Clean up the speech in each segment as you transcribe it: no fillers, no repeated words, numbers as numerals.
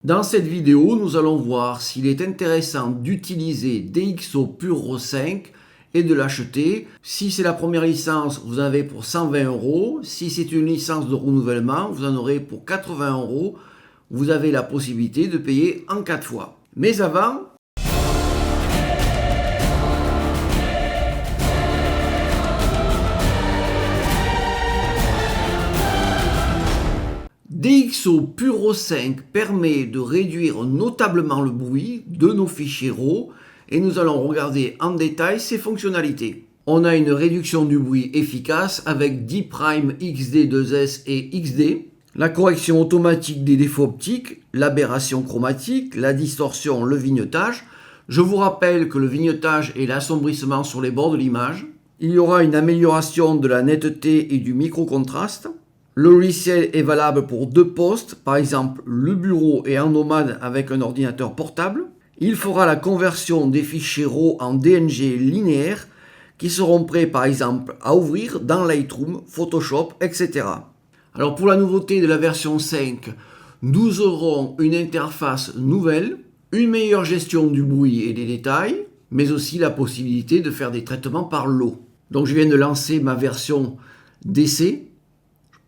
Dans cette vidéo, nous allons voir s'il est intéressant d'utiliser DxO Pure 5 et de l'acheter. Si c'est la première licence, vous en avez pour 120 €. Si c'est une licence de renouvellement, vous en aurez pour 80 €. Vous avez la possibilité de payer en 4 fois. Mais avant, DxO Pure 5 permet de réduire notablement le bruit de nos fichiers RAW et nous allons regarder en détail ses fonctionnalités. On a une réduction du bruit efficace avec d'Prime XD2S et XD, la correction automatique des défauts optiques, l'aberration chromatique, la distorsion, le vignettage. Je vous rappelle que le vignettage est l'assombrissement sur les bords de l'image. Il y aura une amélioration de la netteté et du micro-contraste. Le logiciel est valable pour 2 postes, par exemple le bureau et en nomade avec un ordinateur portable. Il fera la conversion des fichiers RAW en DNG linéaires qui seront prêts par exemple à ouvrir dans Lightroom, Photoshop, etc. Alors pour la nouveauté de la version 5, nous aurons une interface nouvelle, une meilleure gestion du bruit et des détails, mais aussi la possibilité de faire des traitements par l'eau. Donc je viens de lancer ma version d'essai.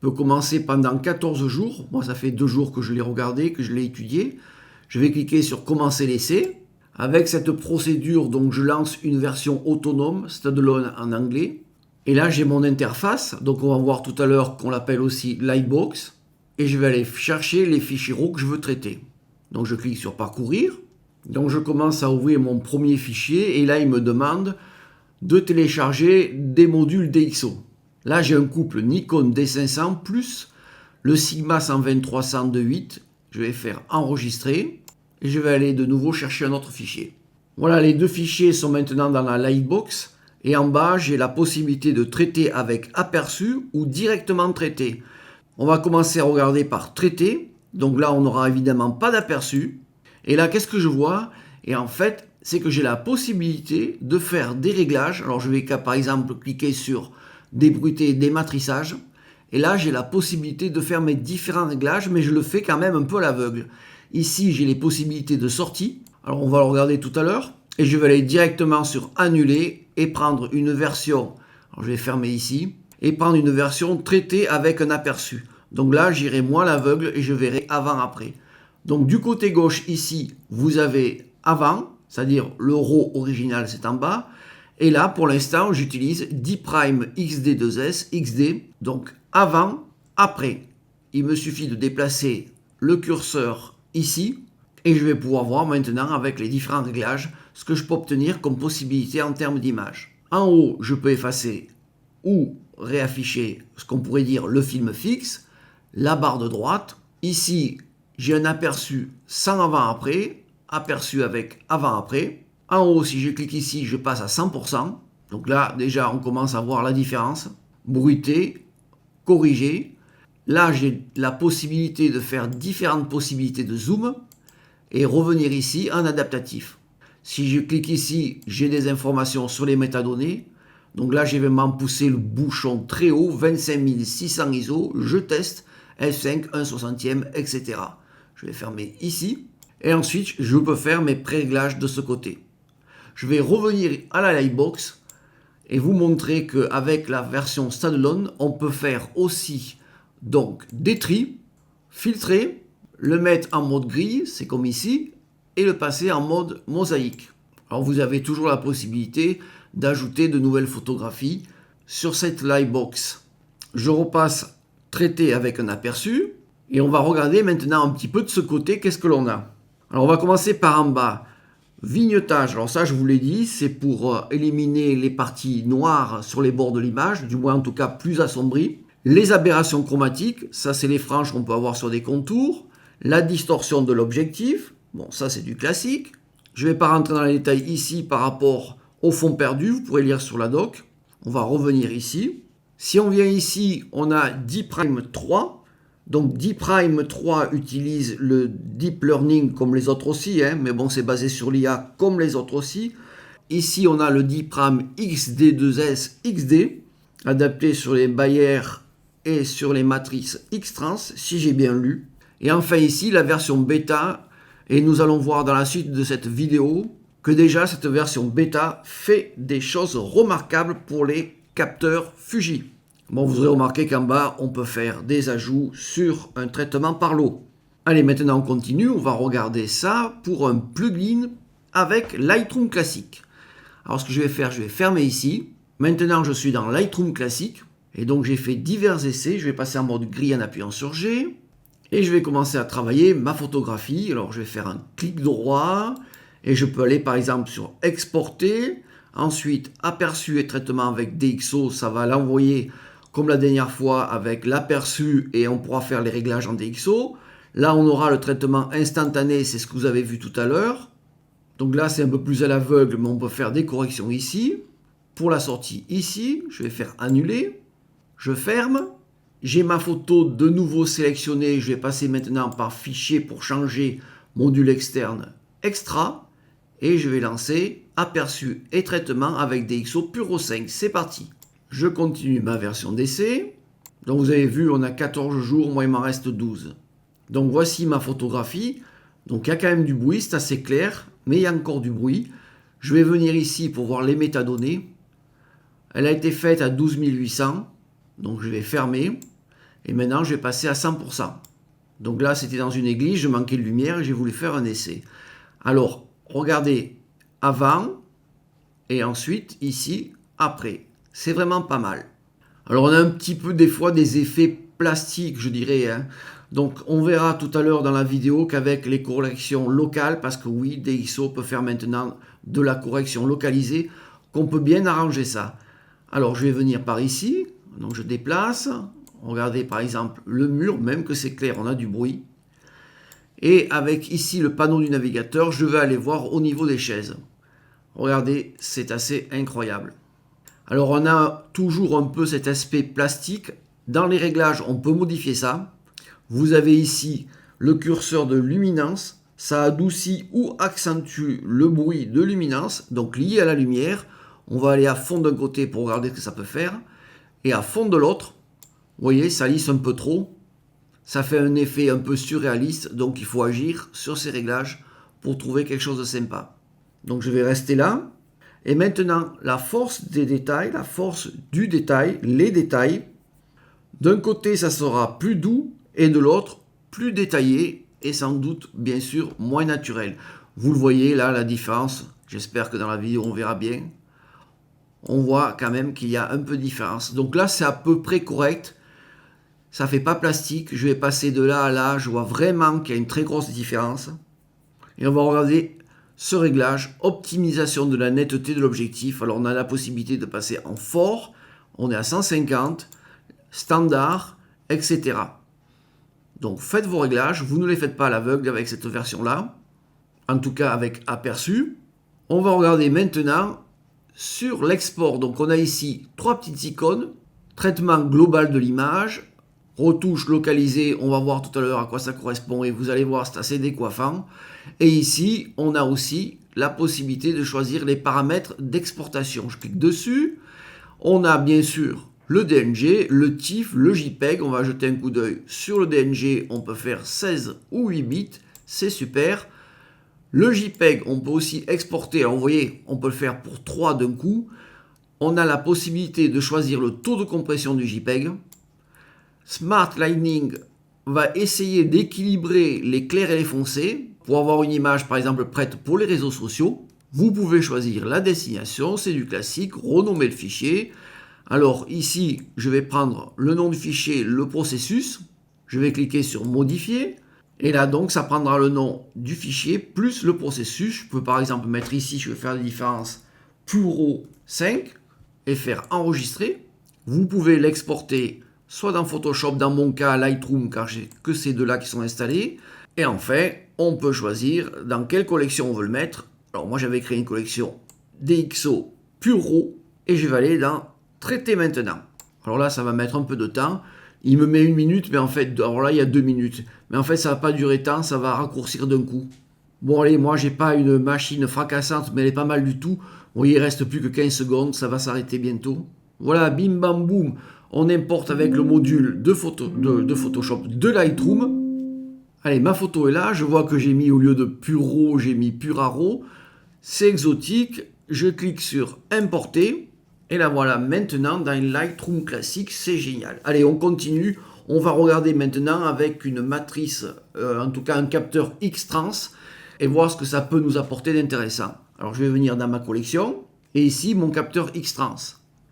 Je peux commencer pendant 14 jours. Moi, ça fait 2 jours que je l'ai regardé, que je l'ai étudié. Je vais cliquer sur commencer l'essai. Avec cette procédure, donc je lance une version autonome, standalone en anglais. Et là, j'ai mon interface. Donc, on va voir tout à l'heure qu'on l'appelle aussi Lightbox. Et je vais aller chercher les fichiers RAW que je veux traiter. Donc, je clique sur parcourir. Donc, je commence à ouvrir mon premier fichier. Et là, il me demande de télécharger des modules DxO. Là, j'ai un couple Nikon D500 plus le Sigma 12300 de 8. Je vais faire enregistrer et je vais aller de nouveau chercher un autre fichier. Voilà, les 2 fichiers sont maintenant dans la Lightbox et en bas, j'ai la possibilité de traiter avec aperçu ou directement traiter. On va commencer à regarder par traiter. Donc là, on n'aura évidemment pas d'aperçu. Et là, qu'est-ce que je vois? Et en fait, c'est que j'ai la possibilité de faire des réglages. Alors, je vais par exemple cliquer sur débruiter, dématrissage. Et là, j'ai la possibilité de faire mes différents réglages, mais je le fais quand même un peu à l'aveugle. Ici, j'ai les possibilités de sortie. Alors, on va le regarder tout à l'heure. Et je vais aller directement sur annuler et prendre une version. Alors, je vais fermer ici. Et prendre une version traitée avec un aperçu. Donc là, j'irai moi à l'aveugle et je verrai avant-après. Donc, du côté gauche, ici, vous avez avant, c'est-à-dire le RAW original, c'est en bas. Et là, pour l'instant, j'utilise d'Prime XD2S, XD, donc avant, après. Il me suffit de déplacer le curseur ici et je vais pouvoir voir maintenant avec les différents réglages ce que je peux obtenir comme possibilité en termes d'image. En haut, je peux effacer ou réafficher ce qu'on pourrait dire le film fixe, la barre de droite. Ici, j'ai un aperçu sans avant-après, aperçu avec avant-après. En haut, si je clique ici, je passe à 100%. Donc là, déjà, on commence à voir la différence. Bruiter, corriger. Là, j'ai la possibilité de faire différentes possibilités de zoom et revenir ici en adaptatif. Si je clique ici, j'ai des informations sur les métadonnées. Donc là, je vais m'en pousser le bouchon très haut, 25600 ISO. Je teste F5, 1/60e, etc. Je vais fermer ici. Et ensuite, je peux faire mes pré-réglages de ce côté. Je vais revenir à la Lightbox et vous montrer qu'avec la version standalone, on peut faire aussi donc des tris, filtrer, le mettre en mode grille, c'est comme ici, et le passer en mode mosaïque. Alors vous avez toujours la possibilité d'ajouter de nouvelles photographies sur cette Lightbox. Je repasse traiter avec un aperçu et on va regarder maintenant un petit peu de ce côté qu'est-ce que l'on a. Alors on va commencer par en bas. Vignettage, alors ça je vous l'ai dit, c'est pour éliminer les parties noires sur les bords de l'image, du moins en tout cas plus assombries. Les aberrations chromatiques, ça c'est les franges qu'on peut avoir sur des contours. La distorsion de l'objectif, bon ça c'est du classique. Je ne vais pas rentrer dans les détails ici par rapport au fond perdu, vous pourrez lire sur la doc. On va revenir ici. Si on vient ici, on a d'Prime 3. Donc d'Prime 3 utilise le Deep Learning comme les autres aussi, mais bon c'est basé sur l'IA comme les autres aussi. Ici on a le d'Prime XD2S XD, adapté sur les Bayer et sur les matrices X-Trans, si j'ai bien lu. Et enfin ici, la version bêta. Et nous allons voir dans la suite de cette vidéo que déjà cette version bêta fait des choses remarquables pour les capteurs Fuji. Bon, vous aurez remarqué qu'en bas, on peut faire des ajouts sur un traitement par l'eau. Allez, maintenant on continue, on va regarder ça pour un plugin avec Lightroom classique. Alors ce que je vais faire, je vais fermer ici. Maintenant, je suis dans Lightroom classique. Et donc j'ai fait divers essais. Je vais passer en mode gris en appuyant sur G. Et je vais commencer à travailler ma photographie. Alors je vais faire un clic droit. Et je peux aller par exemple sur exporter. Ensuite, aperçu et traitement avec DxO. Ça va l'envoyer comme la dernière fois avec l'aperçu. Et on pourra faire les réglages en DxO. Là, on aura le traitement instantané. C'est ce que vous avez vu tout à l'heure. Donc là, c'est un peu plus à l'aveugle, mais on peut faire des corrections ici. Pour la sortie ici, je vais faire annuler. Je ferme. J'ai ma photo de nouveau sélectionnée. Je vais passer maintenant par fichier pour changer module externe extra. Et je vais lancer aperçu et traitement avec DxO Puro 5. C'est parti. Je continue ma version d'essai. Donc vous avez vu, on a 14 jours. Moi, il m'en reste 12. Donc voici ma photographie. Donc il y a quand même du bruit, c'est assez clair. Mais il y a encore du bruit. Je vais venir ici pour voir les métadonnées. Elle a été faite à 12 800. Donc je vais fermer. Et maintenant, je vais passer à 100%. Donc là, c'était dans une église, je manquais de lumière et j'ai voulu faire un essai. Alors, regardez avant et ensuite, ici, après. C'est vraiment pas mal. Alors, on a un petit peu des fois des effets plastiques, je dirais. Hein. Donc, on verra tout à l'heure dans la vidéo qu'avec les corrections locales, parce que oui, DxO peut faire maintenant de la correction localisée, qu'on peut bien arranger ça. Alors, je vais venir par ici. Donc, je déplace. Regardez par exemple le mur, même que c'est clair, on a du bruit. Et avec ici le panneau du navigateur, je vais aller voir au niveau des chaises. Regardez, c'est assez incroyable. Alors on a toujours un peu cet aspect plastique. Dans les réglages, on peut modifier ça. Vous avez ici le curseur de luminance. Ça adoucit ou accentue le bruit de luminance, donc lié à la lumière. On va aller à fond d'un côté pour regarder ce que ça peut faire. Et à fond de l'autre. Vous voyez, ça lisse un peu trop. Ça fait un effet un peu surréaliste. Donc, il faut agir sur ces réglages pour trouver quelque chose de sympa. Donc, je vais rester là. Et maintenant, la force des détails, la force du détail, les détails. D'un côté, ça sera plus doux et de l'autre, plus détaillé et sans doute, bien sûr, moins naturel. Vous le voyez là, la différence. J'espère que dans la vidéo, on verra bien. On voit quand même qu'il y a un peu de différence. Donc là, c'est à peu près correct. Ça fait pas plastique. Je vais passer de là à là. Je vois vraiment qu'il y a une très grosse différence. Et on va regarder ce réglage. Optimisation de la netteté de l'objectif. Alors on a la possibilité de passer en fort. On est à 150. Standard, etc. Donc faites vos réglages. Vous ne les faites pas à l'aveugle avec cette version-là. En tout cas avec aperçu. On va regarder maintenant sur l'export. Donc on a ici 3 petites icônes. Traitement global de l'image. Retouche localisée, on va voir tout à l'heure à quoi ça correspond et vous allez voir, c'est assez décoiffant. Et ici, on a aussi la possibilité de choisir les paramètres d'exportation. Je clique dessus. On a bien sûr le DNG, le TIFF, le JPEG. On va jeter un coup d'œil sur le DNG. On peut faire 16 ou 8 bits. C'est super. Le JPEG, on peut aussi exporter. Alors vous voyez, on peut le faire pour 3 d'un coup. On a la possibilité de choisir le taux de compression du JPEG. Smart Lighting va essayer d'équilibrer les clairs et les foncés pour avoir une image par exemple prête pour les réseaux sociaux. Vous pouvez choisir la destination, c'est du classique, renommer le fichier. Alors ici, je vais prendre le nom du fichier, le processus. Je vais cliquer sur modifier. Et là donc, ça prendra le nom du fichier plus le processus. Je peux par exemple mettre ici, je vais faire la différence, Puro 5 et faire enregistrer. Vous pouvez l'exporter soit dans Photoshop, dans mon cas Lightroom, car j'ai que ces deux-là qui sont installés. Et enfin, on peut choisir dans quelle collection on veut le mettre. Alors moi j'avais créé une collection DxO Puro et je vais aller dans Traiter maintenant. Alors là ça va mettre un peu de temps. Il me met 1 minute, mais en fait, alors là il y a 2 minutes. Mais en fait ça va pas durer tant, ça va raccourcir d'un coup. Bon allez, moi j'ai pas une machine fracassante, mais elle est pas mal du tout. Vous voyez, il reste plus que 15 secondes, ça va s'arrêter bientôt. Voilà, bim bam boum. On importe avec le module de Photoshop de Lightroom. Allez, ma photo est là. Je vois que j'ai mis au lieu de Puro, j'ai mis Puraro. C'est exotique. Je clique sur importer. Et la voilà maintenant dans Lightroom classique. C'est génial. Allez, on continue. On va regarder maintenant avec une matrice, en tout cas un capteur X-Trans, et voir ce que ça peut nous apporter d'intéressant. Alors je vais venir dans ma collection. Et ici, mon capteur X-Trans.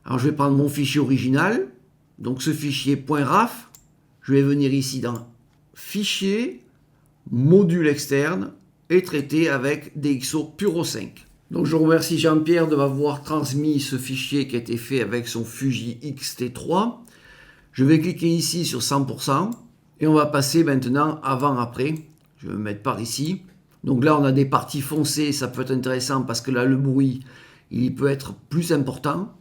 Alors je vais prendre mon fichier original. Donc ce fichier .raf. Je vais venir ici dans Fichier, module externe et traiter avec DxO Puro 5. Donc je remercie Jean-Pierre de m'avoir transmis ce fichier qui a été fait avec son Fuji X-T3. Je vais cliquer ici sur 100% et on va passer maintenant avant-après. Je vais me mettre par ici. Donc là on a des parties foncées, ça peut être intéressant parce que là le bruit il peut être plus important.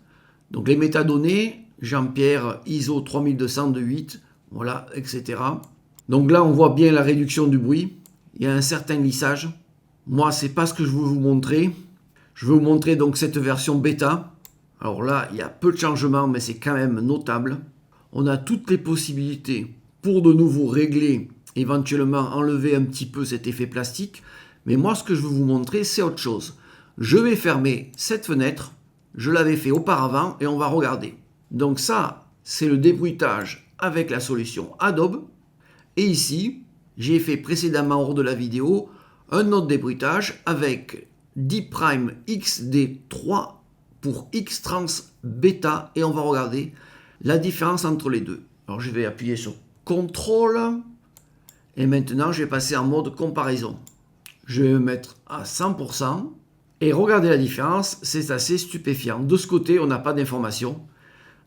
Donc les métadonnées, Jean-Pierre ISO 3200 de 8, voilà, etc. Donc là, on voit bien la réduction du bruit. Il y a un certain lissage. Moi, c'est pas ce que je veux vous montrer. Je veux vous montrer donc cette version bêta. Alors là, il y a peu de changements, mais c'est quand même notable. On a toutes les possibilités pour de nouveau régler, éventuellement enlever un petit peu cet effet plastique. Mais moi, ce que je veux vous montrer, c'est autre chose. Je vais fermer cette fenêtre. Je l'avais fait auparavant et on va regarder. Donc ça, c'est le débruitage avec la solution Adobe. Et ici, j'ai fait précédemment hors de la vidéo un autre débruitage avec D-Prime XD3 pour X-Trans Beta et on va regarder la différence entre les deux. Alors je vais appuyer sur CTRL et maintenant je vais passer en mode comparaison. Je vais me mettre à 100% et regardez la différence, c'est assez stupéfiant. De ce côté, on n'a pas d'informations.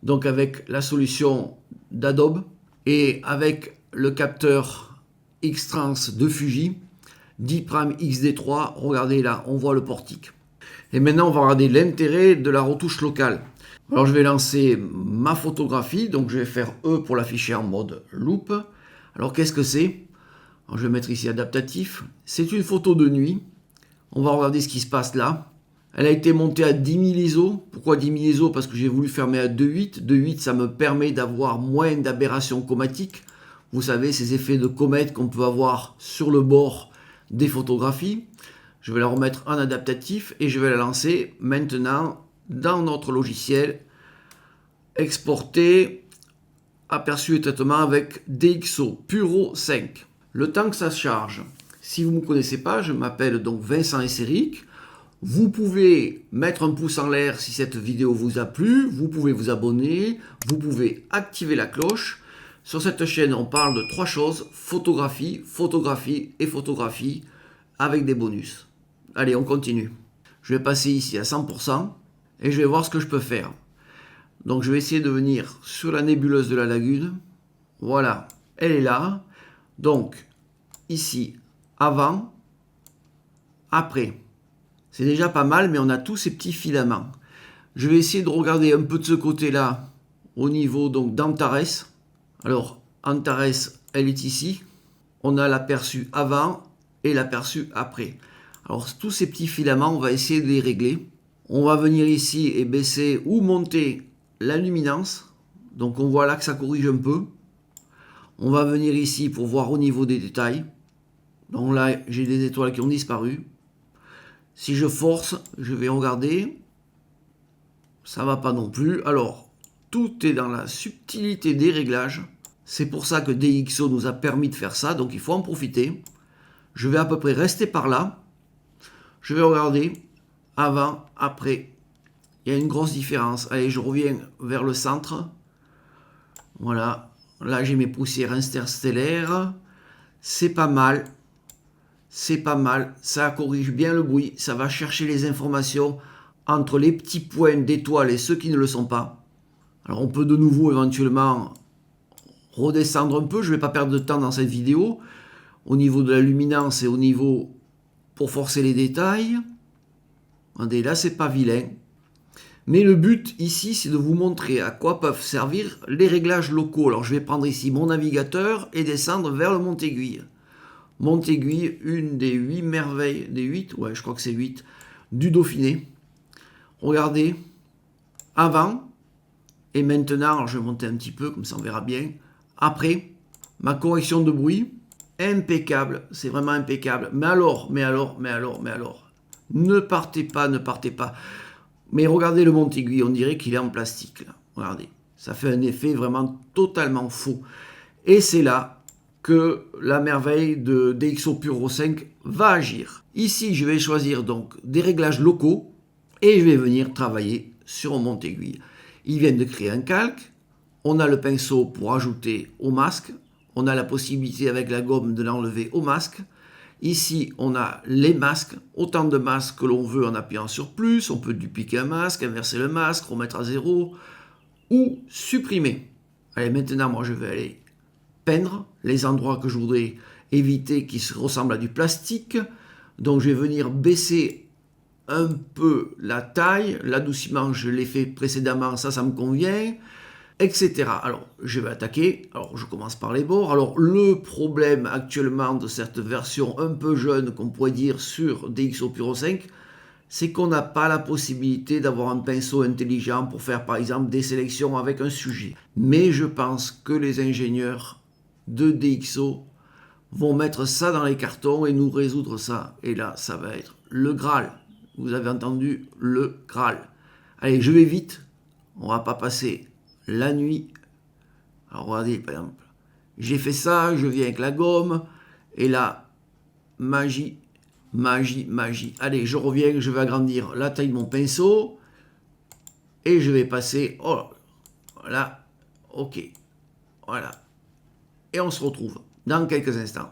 Donc avec la solution d'Adobe et avec le capteur X-Trans de Fuji, D-Prime XD3, regardez là, on voit le portique. Et maintenant, on va regarder l'intérêt de la retouche locale. Alors, je vais lancer ma photographie, donc je vais faire E pour l'afficher en mode loupe. Alors, qu'est-ce que c'est? Alors, je vais mettre ici adaptatif. C'est une photo de nuit. On va regarder ce qui se passe là. Elle a été montée à 10 000 ISO. Pourquoi 10 000 ISO? Parce que j'ai voulu fermer à 2.8. 2.8, ça me permet d'avoir moins d'aberrations chromatiques. Vous savez, ces effets de comète qu'on peut avoir sur le bord des photographies. Je vais la remettre en adaptatif et je vais la lancer maintenant dans notre logiciel. Exporter, aperçu et traitement avec DxO Puro 5. Le temps que ça se charge. Si vous ne me connaissez pas, je m'appelle donc Vincent Esseric. Vous pouvez mettre un pouce en l'air si cette vidéo vous a plu. Vous pouvez vous abonner. Vous pouvez activer la cloche. Sur cette chaîne, on parle de 3 choses. Photographie, photographie et photographie avec des bonus. Allez, on continue. Je vais passer ici à 100% et je vais voir ce que je peux faire. Donc, je vais essayer de venir sur la nébuleuse de la lagune. Voilà, elle est là. Donc, ici, avant, après. C'est déjà pas mal, mais on a tous ces petits filaments. Je vais essayer de regarder un peu de ce côté-là, au niveau donc d'Antares. Alors, Antares, elle est ici. On a l'aperçu avant et l'aperçu après. Alors, tous ces petits filaments, on va essayer de les régler. On va venir ici et baisser ou monter la luminance. Donc, on voit là que ça corrige un peu. On va venir ici pour voir au niveau des détails. Donc là, j'ai des étoiles qui ont disparu. Si je force, je vais regarder. Ça ne va pas non plus. Alors, tout est dans la subtilité des réglages. C'est pour ça que DxO nous a permis de faire ça. Donc, il faut en profiter. Je vais à peu près rester par là. Je vais regarder avant, après. Il y a une grosse différence. Allez, je reviens vers le centre. Voilà. Là, j'ai mes poussières interstellaires. C'est pas mal. C'est pas mal. Ça corrige bien le bruit. Ça va chercher les informations entre les petits points d'étoiles et ceux qui ne le sont pas. Alors, on peut de nouveau éventuellement redescendre un peu. Je ne vais pas perdre de temps dans cette vidéo. Au niveau de la luminance et au niveau pour forcer les détails. Regardez, là, c'est pas vilain. Mais le but ici, c'est de vous montrer à quoi peuvent servir les réglages locaux. Alors, je vais prendre ici mon navigateur et descendre vers le Montéguille. Montéguille, une des 8 merveilles, des 8, ouais, je crois que c'est 8, du Dauphiné. Regardez, avant, et maintenant, alors je vais monter un petit peu, comme ça on verra bien. Après, ma correction de bruit, Impeccable, c'est vraiment impeccable. Mais alors, ne partez pas, ne partez pas. Mais regardez le monte-aiguille, on dirait qu'il est en plastique, là. Regardez, ça fait un effet vraiment totalement faux. Et c'est là que la merveille de DxO Puro 5 va agir. Ici, je vais choisir donc des réglages locaux et je vais venir travailler sur mon monte-aiguille. Il vient de créer un calque. On a le pinceau pour ajouter au masque. On a la possibilité avec la gomme de l'enlever au masque. Ici, on a les masques, autant de masques que l'on veut en appuyant sur plus. On peut dupliquer un masque, inverser le masque, remettre à zéro ou supprimer. Allez, maintenant, moi, je vais aller peindre les endroits que je voudrais éviter qui ressemblent à du plastique. Donc, je vais venir baisser un peu la taille. L'adoucissement, je l'ai fait précédemment, ça me convient, etc. Alors, je vais attaquer. Alors, je commence par les bords. Alors, le problème actuellement de cette version un peu jeune, qu'on pourrait dire sur DxO Puro 5, c'est qu'on n'a pas la possibilité d'avoir un pinceau intelligent pour faire, par exemple, des sélections avec un sujet. Mais je pense que les ingénieurs de DxO vont mettre ça dans les cartons et nous résoudre ça. Et là, ça va être le Graal. Vous avez entendu, le Graal. Allez, je vais vite. On va pas passer la nuit. Alors regardez, par exemple, j'ai fait ça, je viens avec la gomme, et là, magie, magie, magie. Allez, je reviens, je vais agrandir la taille de mon pinceau, et je vais passer, oh, voilà, ok, voilà. Et on se retrouve dans quelques instants.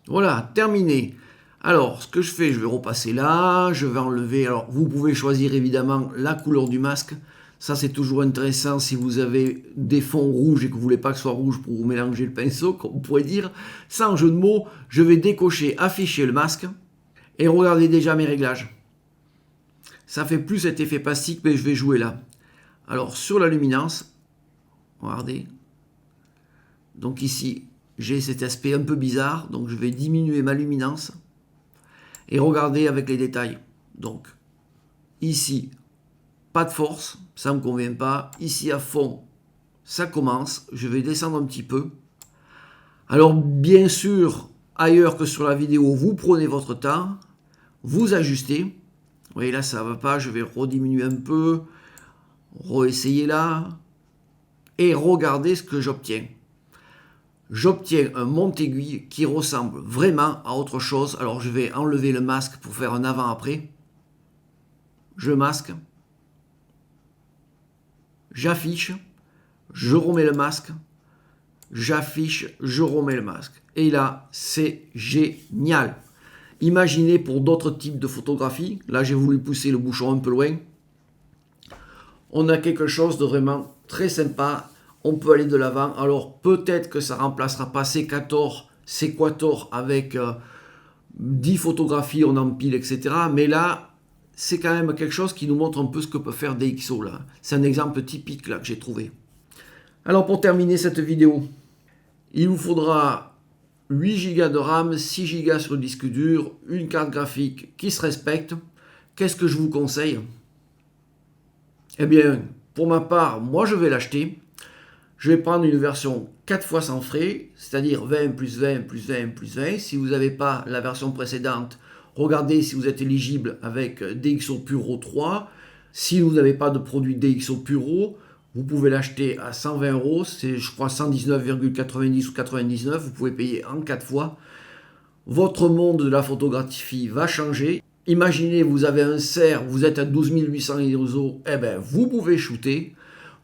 Voilà, terminé. Alors, ce que je fais, je vais repasser là, je vais enlever. Alors, vous pouvez choisir évidemment la couleur du masque. Ça, c'est toujours intéressant si vous avez des fonds rouges et que vous ne voulez pas que ce soit rouge pour vous mélanger le pinceau, comme on pourrait dire. Sans jeu de mots, je vais décocher, afficher le masque. Et regardez déjà mes réglages. Ça fait plus cet effet plastique, mais je vais jouer là. Alors, sur la luminance, regardez. Donc ici, j'ai cet aspect un peu bizarre, donc je vais diminuer ma luminance. Et regardez avec les détails. Donc, ici, pas de force, ça ne me convient pas. Ici, à fond, ça commence. Je vais descendre un petit peu. Alors, bien sûr, ailleurs que sur la vidéo, vous prenez votre temps, vous ajustez. Vous voyez, là, ça ne va pas. Je vais rediminuer un peu, réessayer là. Et regardez ce que j'obtiens. J'obtiens un monte-aiguille qui ressemble vraiment à autre chose. Alors je vais enlever le masque pour faire un avant-après. Je masque. J'affiche. Je remets le masque. J'affiche. Je remets le masque. Et là, c'est génial. Imaginez pour d'autres types de photographies. Là, j'ai voulu pousser le bouchon un peu loin. On a quelque chose de vraiment très sympa. On peut aller de l'avant. Alors peut-être que ça ne remplacera pas Sequator avec 10 photographies, on empile, etc. Mais là, c'est quand même quelque chose qui nous montre un peu ce que peut faire DxO là. C'est un exemple typique là que j'ai trouvé. Alors pour terminer cette vidéo, il vous faudra 8 Go de RAM, 6 Go sur le disque dur, une carte graphique qui se respecte. Qu'est-ce que je vous conseille? Eh bien, pour ma part, moi je vais l'acheter. Je vais prendre une version 4 fois sans frais, c'est-à-dire 20 plus 20 plus 20 plus 20. Si vous n'avez pas la version précédente, regardez si vous êtes éligible avec DxO Puro 3. Si vous n'avez pas de produit DxO Puro, vous pouvez l'acheter à 120 €, c'est je crois 119,90 ou 99. Vous pouvez payer en 4 fois. Votre monde de la photographie va changer. Imaginez, vous avez un cerf, vous êtes à 12 800 ISO, eh bien vous pouvez shooter.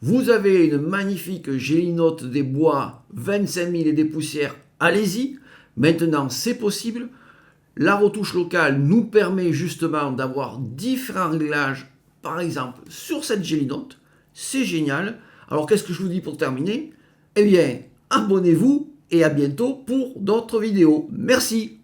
Vous avez une magnifique Gélinote des bois, 25 000 et des poussières, allez-y. Maintenant, c'est possible. La retouche locale nous permet justement d'avoir différents réglages, par exemple, sur cette Gélinote. C'est génial. Alors, qu'est-ce que je vous dis pour terminer? Eh bien, abonnez-vous et à bientôt pour d'autres vidéos. Merci.